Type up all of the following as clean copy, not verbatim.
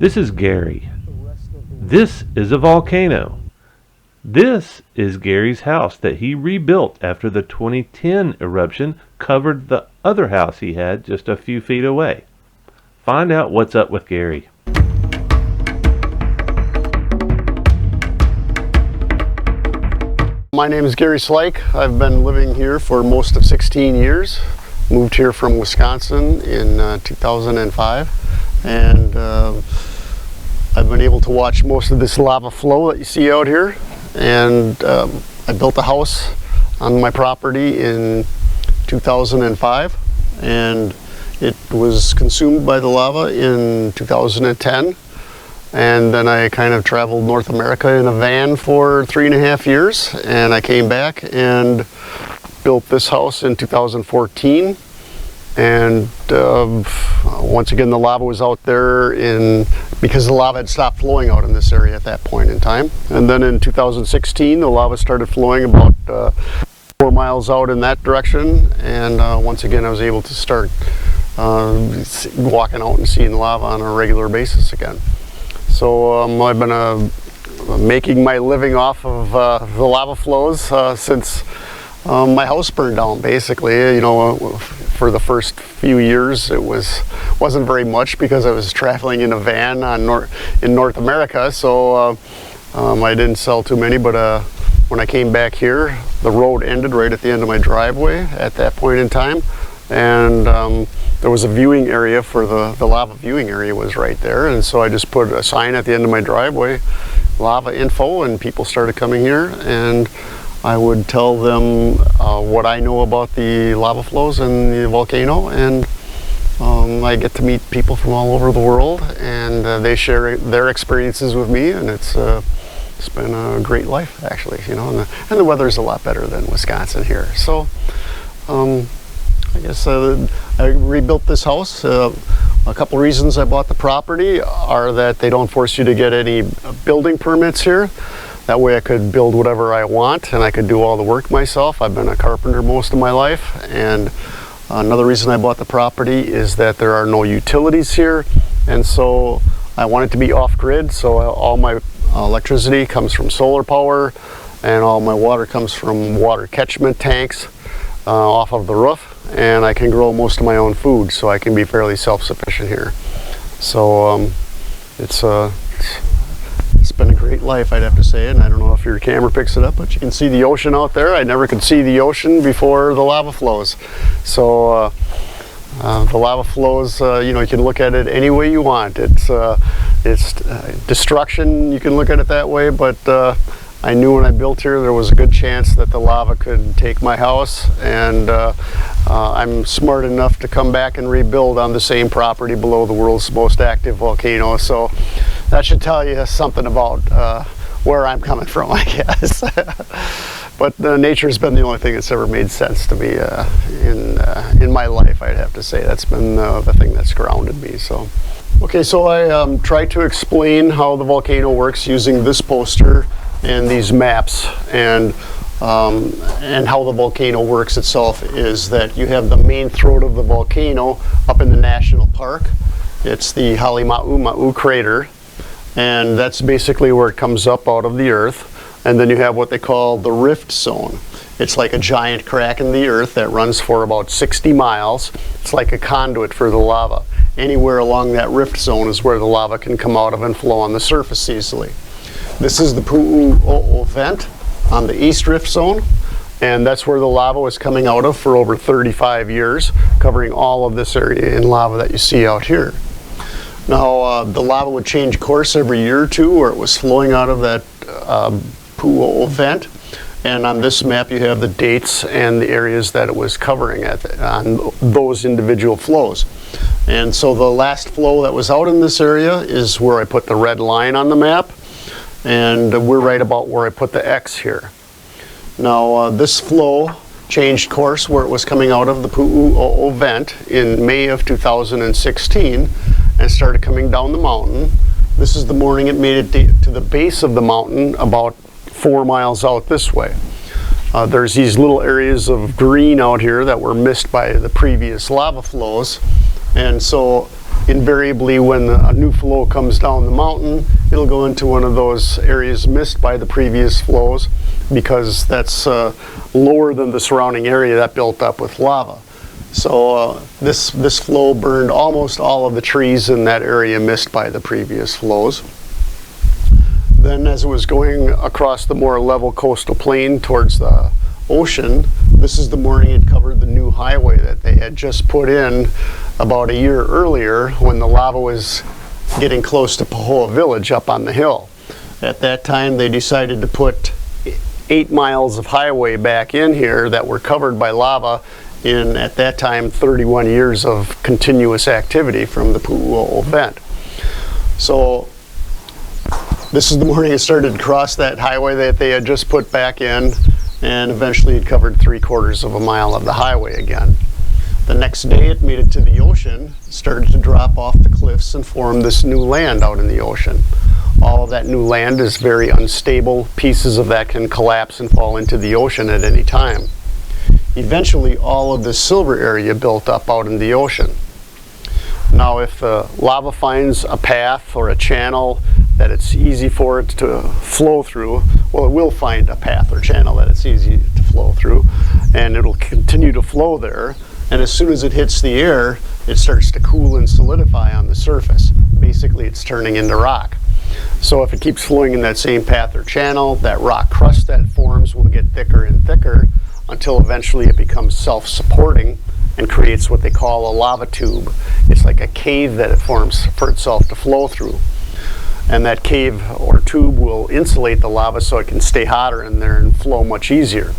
This is Gary. This is a volcano. This is Gary's house that he rebuilt after the 2010 eruption covered the other house he had just a few feet away. Find out what's up with Gary. My name is Gary Sleik. I've been living here for most of 16 years. Moved here from Wisconsin in 2005, and I've been able to watch most of this lava flow that you see out here. And I built a house on my property in 2005, and it was consumed by the lava in 2010. And then I kind of traveled North America in a van for 3.5 years, and I came back and built this house in 2014. And once again, the lava was out there because the lava had stopped flowing out in this area at that point in time. And then in 2016, the lava started flowing about 4 miles out in that direction. And once again, I was able to start walking out and seeing lava on a regular basis again. So I've been making my living off of the lava flows since my house burned down, basically. You know, for the first few years it wasn't very much because I was traveling in a van in North America, so I didn't sell too many. But when I came back here, the road ended right at the end of my driveway at that point in time, and there was a viewing area for the lava viewing area was right there, and so I just put a sign at the end of my driveway, lava info, and people started coming here, and I would tell them what I know about the lava flows and the volcano, and I get to meet people from all over the world, and they share their experiences with me, and it's been a great life, actually, you know, and the weather's a lot better than Wisconsin here. So I guess I rebuilt this house. A couple reasons I bought the property are that they don't force you to get any building permits here. That way I could build whatever I want and I could do all the work myself. I've been a carpenter most of my life. And another reason I bought the property is that there are no utilities here, and so I want it to be off-grid, so all my electricity comes from solar power and all my water comes from water catchment tanks off of the roof. And I can grow most of my own food, so I can be fairly self-sufficient here. So it's been a great life, I'd have to say. And I don't know if your camera picks it up, but you can see the ocean out there. I never could see the ocean before the lava flows. So the lava flows, you know, you can look at it any way you want. It's destruction, you can look at it that way, but I knew when I built here there was a good chance that the lava could take my house, and I'm smart enough to come back and rebuild on the same property below the world's most active volcano. So that should tell you something about where I'm coming from, I guess. But nature's been the only thing that's ever made sense to me in my life, I'd have to say. That's been the thing that's grounded me. So. Okay, so I tried to explain how the volcano works using this poster and these maps, and how the volcano works itself is that you have the main throat of the volcano up in the national park. It's the Halemaumau crater, and that's basically where it comes up out of the earth. And then you have what they call the rift zone. It's like a giant crack in the earth that runs for about 60 miles. It's like a conduit for the lava. Anywhere along that rift zone is where the lava can come out of and flow on the surface easily. This is the Pu'u'o'o vent on the East Rift Zone, and that's where the lava was coming out of for over 35 years, covering all of this area in lava that you see out here. Now, the lava would change course every year or two, where it was flowing out of that Pu'u'o'o vent, and on this map you have the dates and the areas that it was covering on those individual flows. And so the last flow that was out in this area is where I put the red line on the map, and we're right about where I put the X here. Now this flow changed course where it was coming out of the Pu'u'o'o vent in May of 2016 and started coming down the mountain. This is the morning it made it to the base of the mountain about 4 miles out this way. There's these little areas of green out here that were missed by the previous lava flows, and so invariably when a new flow comes down the mountain, it'll go into one of those areas missed by the previous flows, because that's lower than the surrounding area that built up with lava. So this flow burned almost all of the trees in that area missed by the previous flows. Then as it was going across the more level coastal plain towards the ocean, this is the morning it covered the new highway that they had just put in about a year earlier when the lava was getting close to Pahoa Village up on the hill. At that time they decided to put 8 miles of highway back in here that were covered by lava in, at that time, 31 years of continuous activity from the Pu'u'o'o vent. So this is the morning it started to cross that highway that they had just put back in, and eventually it covered 3/4 of a mile of the highway again. The next day it made it to the ocean, started to drop off the cliffs and form this new land out in the ocean. All of that new land is very unstable. Pieces of that can collapse and fall into the ocean at any time. Eventually all of the silver area built up out in the ocean. Now if the lava finds a path or a channel that it's easy for it to flow through, well, it will find a path or channel that it's easy to flow through, and it'll continue to flow there. And as soon as it hits the air, it starts to cool and solidify on the surface. Basically it's turning into rock. So if it keeps flowing in that same path or channel, that rock crust that forms will get thicker and thicker until eventually it becomes self-supporting and creates what they call a lava tube. It's like a cave that it forms for itself to flow through. And that cave or tube will insulate the lava so it can stay hotter in there and flow much easier.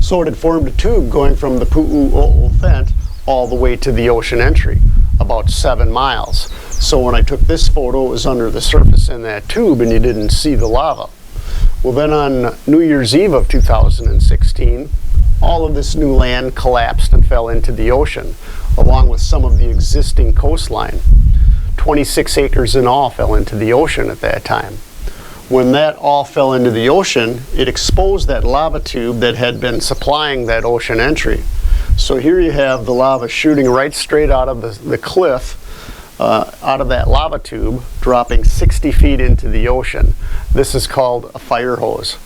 So it had formed a tube going from the Pu'u'o'o vent all the way to the ocean entry, about 7 miles. So when I took this photo, it was under the surface in that tube and you didn't see the lava. Well, then on New Year's Eve of 2016, all of this new land collapsed and fell into the ocean, along with some of the existing coastline. 26 acres in all fell into the ocean at that time. When that all fell into the ocean, it exposed that lava tube that had been supplying that ocean entry. So here you have the lava shooting right straight out of the cliff, out of that lava tube, dropping 60 feet into the ocean. This is called a fire hose.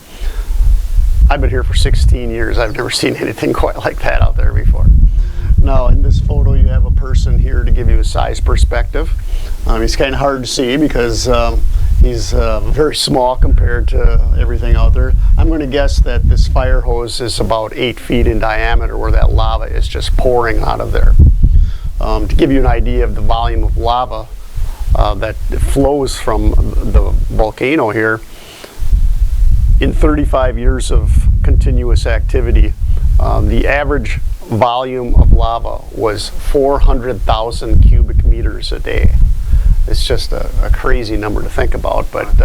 I've been here for 16 years. I've never seen anything quite like that out there before. Now in this photo you have a person here to give you a size perspective. He's kind of hard to see because he's very small compared to everything out there. I'm going to guess that this fire hose is about 8 feet in diameter, where that lava is just pouring out of there. To give you an idea of the volume of lava that flows from the volcano here, in 35 years of continuous activity, the average volume of lava was 400,000 cubic meters a day. It's just a crazy number to think about, but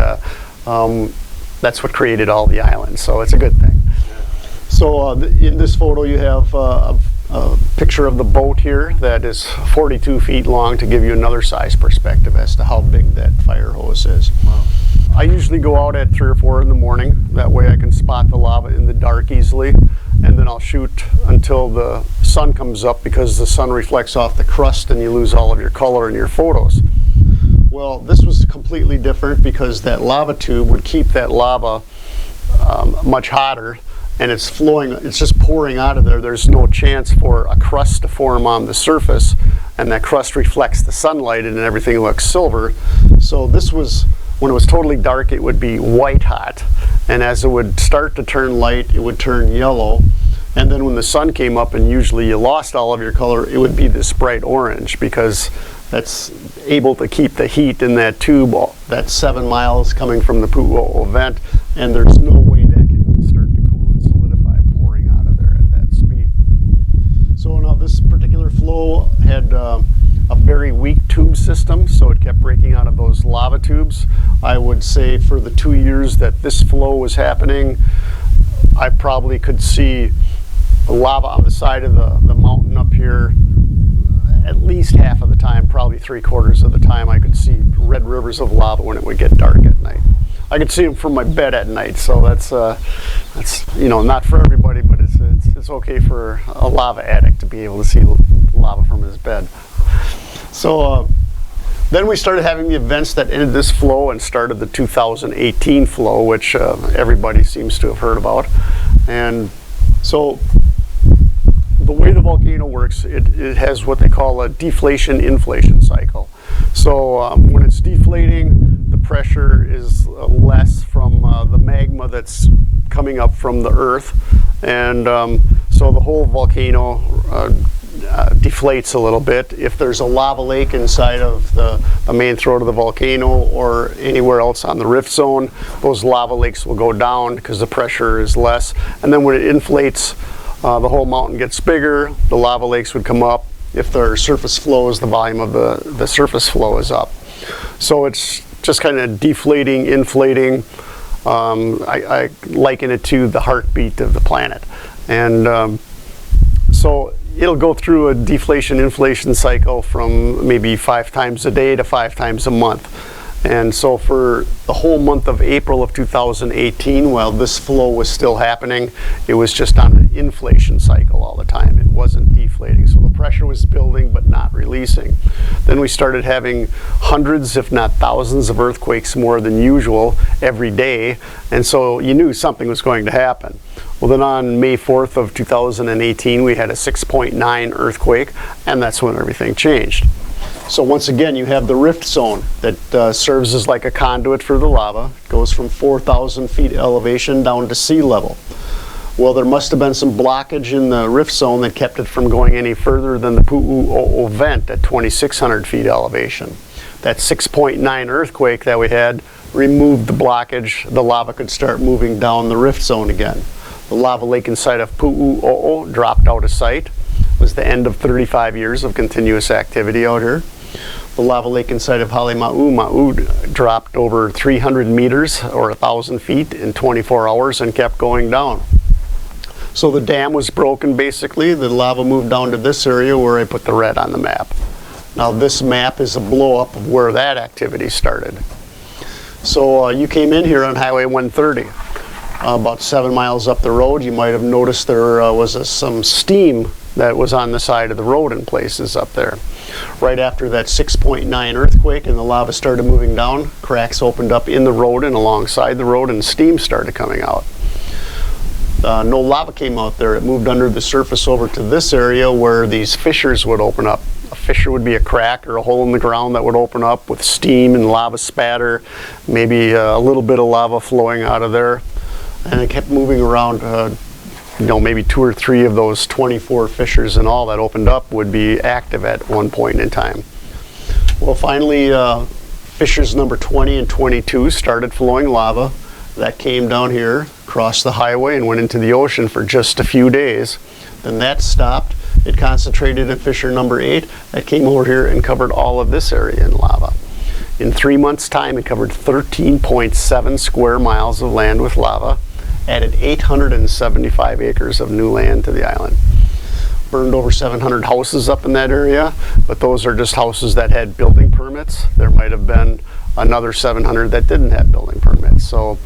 that's what created all the islands, so it's a good thing. So in this photo you have a picture of the boat here that is 42 feet long, to give you another size perspective as to how big that fire hose is. Wow. I usually go out at 3 or 4 in the morning. That way I can spot the lava in the dark easily, and then I'll shoot until the sun comes up, because the sun reflects off the crust and you lose all of your color in your photos. Well, this was completely different because that lava tube would keep that lava much hotter, and it's flowing, it's just pouring out of there. There's no chance for a crust to form on the surface, and that crust reflects the sunlight and everything looks silver. So this was, when it was totally dark, it would be white hot, and as it would start to turn light, it would turn yellow, and then when the sun came up and usually you lost all of your color, it would be this bright orange, because that's able to keep the heat in that tube, that's 7 miles coming from the Pu'u'o'o vent, and there's no way that can start to cool and solidify pouring out of there at that speed. So now this particular flow had a very weak tube system, so it kept breaking out of those lava tubes. I would say for the 2 years that this flow was happening, I probably could see lava on the side of the mountain up here at least half of the time, probably 3/4 of the time. I could see red rivers of lava when it would get dark at night. I could see them from my bed at night, so that's you know, not for everybody, but it's okay for a lava addict to be able to see lava from his bed. So then we started having the events that ended this flow and started the 2018 flow, which everybody seems to have heard about. And so the way the volcano works, it has what they call a deflation-inflation cycle. So when it's deflating, the pressure is less from the magma that's coming up from the earth, and so the whole volcano deflates a little bit. If there's a lava lake inside of the main throat of the volcano or anywhere else on the rift zone, those lava lakes will go down because the pressure is less. And then when it inflates, the whole mountain gets bigger, the lava lakes would come up. If there are surface flows, the volume of the surface flow is up. So it's just kind of deflating, inflating. I liken it to the heartbeat of the planet. And so it'll go through a deflation-inflation cycle from maybe 5 times a day to 5 times a month. And so for the whole month of April of 2018, while this flow was still happening, it was just on an inflation cycle all the time. It wasn't deflating. So the pressure was building but not releasing. Then we started having hundreds, if not thousands, of earthquakes more than usual every day. And so you knew something was going to happen. Well, then on May 4th of 2018, we had a 6.9 earthquake, and that's when everything changed. So once again, you have the rift zone that serves as like a conduit for the lava. It goes from 4,000 feet elevation down to sea level. Well, there must have been some blockage in the rift zone that kept it from going any further than the Pu'u'o'o vent at 2,600 feet elevation. That 6.9 earthquake that we had removed the blockage. The lava could start moving down the rift zone again. The lava lake inside of Pu'u'o'o dropped out of sight. It was the end of 35 years of continuous activity out here. The lava lake inside of Halema'u dropped over 300 meters or 1,000 feet in 24 hours and kept going down. So the dam was broken basically. The lava moved down to this area where I put the red on the map. Now this map is a blow up of where that activity started. So you came in here on Highway 130. About 7 miles up the road, you might have noticed there was some steam that was on the side of the road in places up there. Right after that 6.9 earthquake and the lava started moving down, cracks opened up in the road and alongside the road and steam started coming out. No lava came out there. It moved under the surface over to this area where these fissures would open up. A fissure would be a crack or a hole in the ground that would open up with steam and lava spatter, maybe a little bit of lava flowing out of there. And it kept moving around. Maybe 2 or 3 of those 24 fissures and all that opened up would be active at one point in time. Well, finally, fissures number 20 and 22 started flowing lava. That came down here, crossed the highway, and went into the ocean for just a few days. Then that stopped. It concentrated in fissure number 8. That came over here and covered all of this area in lava. In 3 months' time, it covered 13.7 square miles of land with lava. Added 875 acres of new land to the island. Burned over 700 houses up in that area, but those are just houses that had building permits. There might have been another 700 that didn't have building permits. So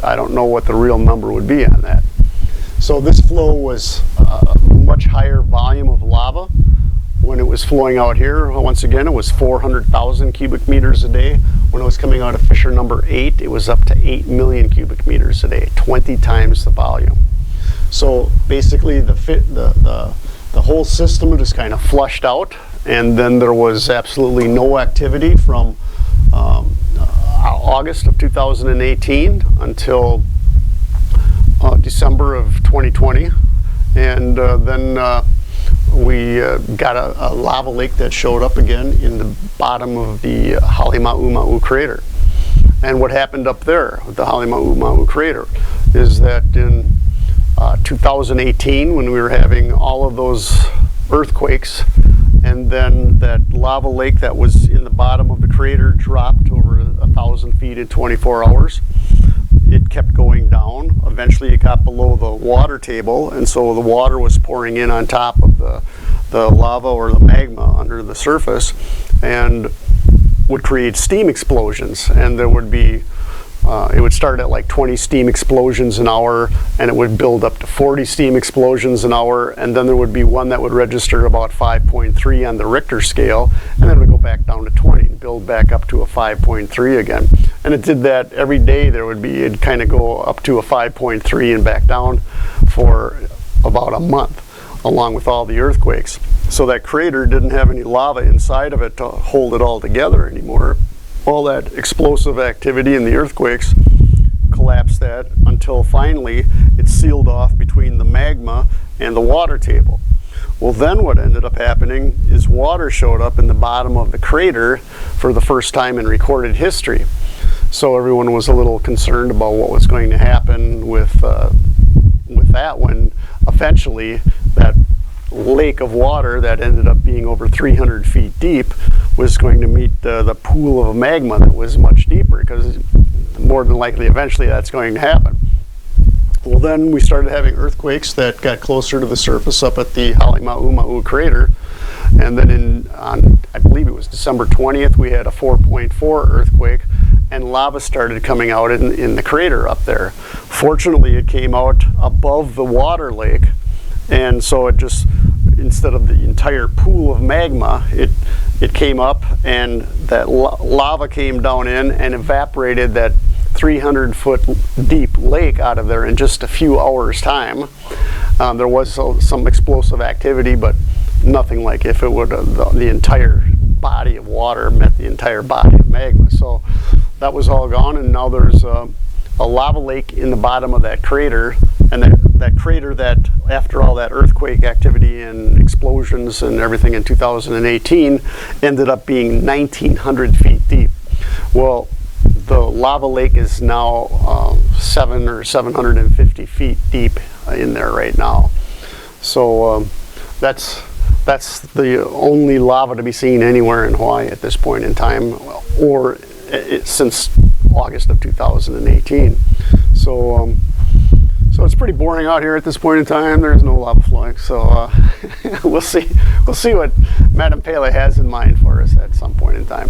I don't know what the real number would be on that. So this flow was a much higher volume of lava. When it was flowing out here, once again, it was 400,000 cubic meters a day. When it was coming out of fissure number 8, it was up to 8 million cubic meters a day, 20 times the volume. So basically the whole system just kind of flushed out, and then there was absolutely no activity from August of 2018 until December of 2020. And then we got a lava lake that showed up again in the bottom of the Halema'u crater. And what happened up there with the Halema'u crater is that in 2018, when we were having all of those earthquakes, and then that lava lake that was in the bottom of the crater dropped over 1,000 feet in 24 hours. It kept going down. Eventually it got below the water table, and so the water was pouring in on top of the lava or the magma under the surface and would create steam explosions, and there would be It would start at like 20 steam explosions an hour, and it would build up to 40 steam explosions an hour, and then there would be one that would register about 5.3 on the Richter scale, and then it would go back down to 20 and build back up to a 5.3 again. And it did that every day. It'd kind of go up to a 5.3 and back down for about a month, along with all the earthquakes. So that crater didn't have any lava inside of it to hold it all together anymore. All that explosive activity and the earthquakes collapsed that until finally it sealed off between the magma and the water table. Well, then what ended up happening is water showed up in the bottom of the crater for the first time in recorded history. So everyone was a little concerned about what was going to happen with that, when eventually that lake of water that ended up being over 300 feet deep was going to meet the pool of magma that was much deeper, because more than likely eventually that's going to happen. Well, then we started having earthquakes that got closer to the surface up at the Halemaumau crater, and then on I believe it was December 20th, we had a 4.4 earthquake, and lava started coming out in the crater up there. Fortunately, it came out above the water lake, and so it just, instead of the entire pool of magma, it came up, and that lava came down in and evaporated that 300-foot deep lake out of there in just a few hours' time. There was some explosive activity, but nothing like if it would the entire body of water met the entire body of magma. So that was all gone, and now there's a lava lake in the bottom of that crater, and that crater that, after all that earthquake activity and explosions and everything in 2018, ended up being 1,900 feet deep. Well, the lava lake is now 750 feet deep in there right now. So that's the only lava to be seen anywhere in Hawaii at this point in time, or since August of 2018. So it's pretty boring out here at this point in time. There's no lava flowing, so we'll see what Madam Pele has in mind for us at some point in time.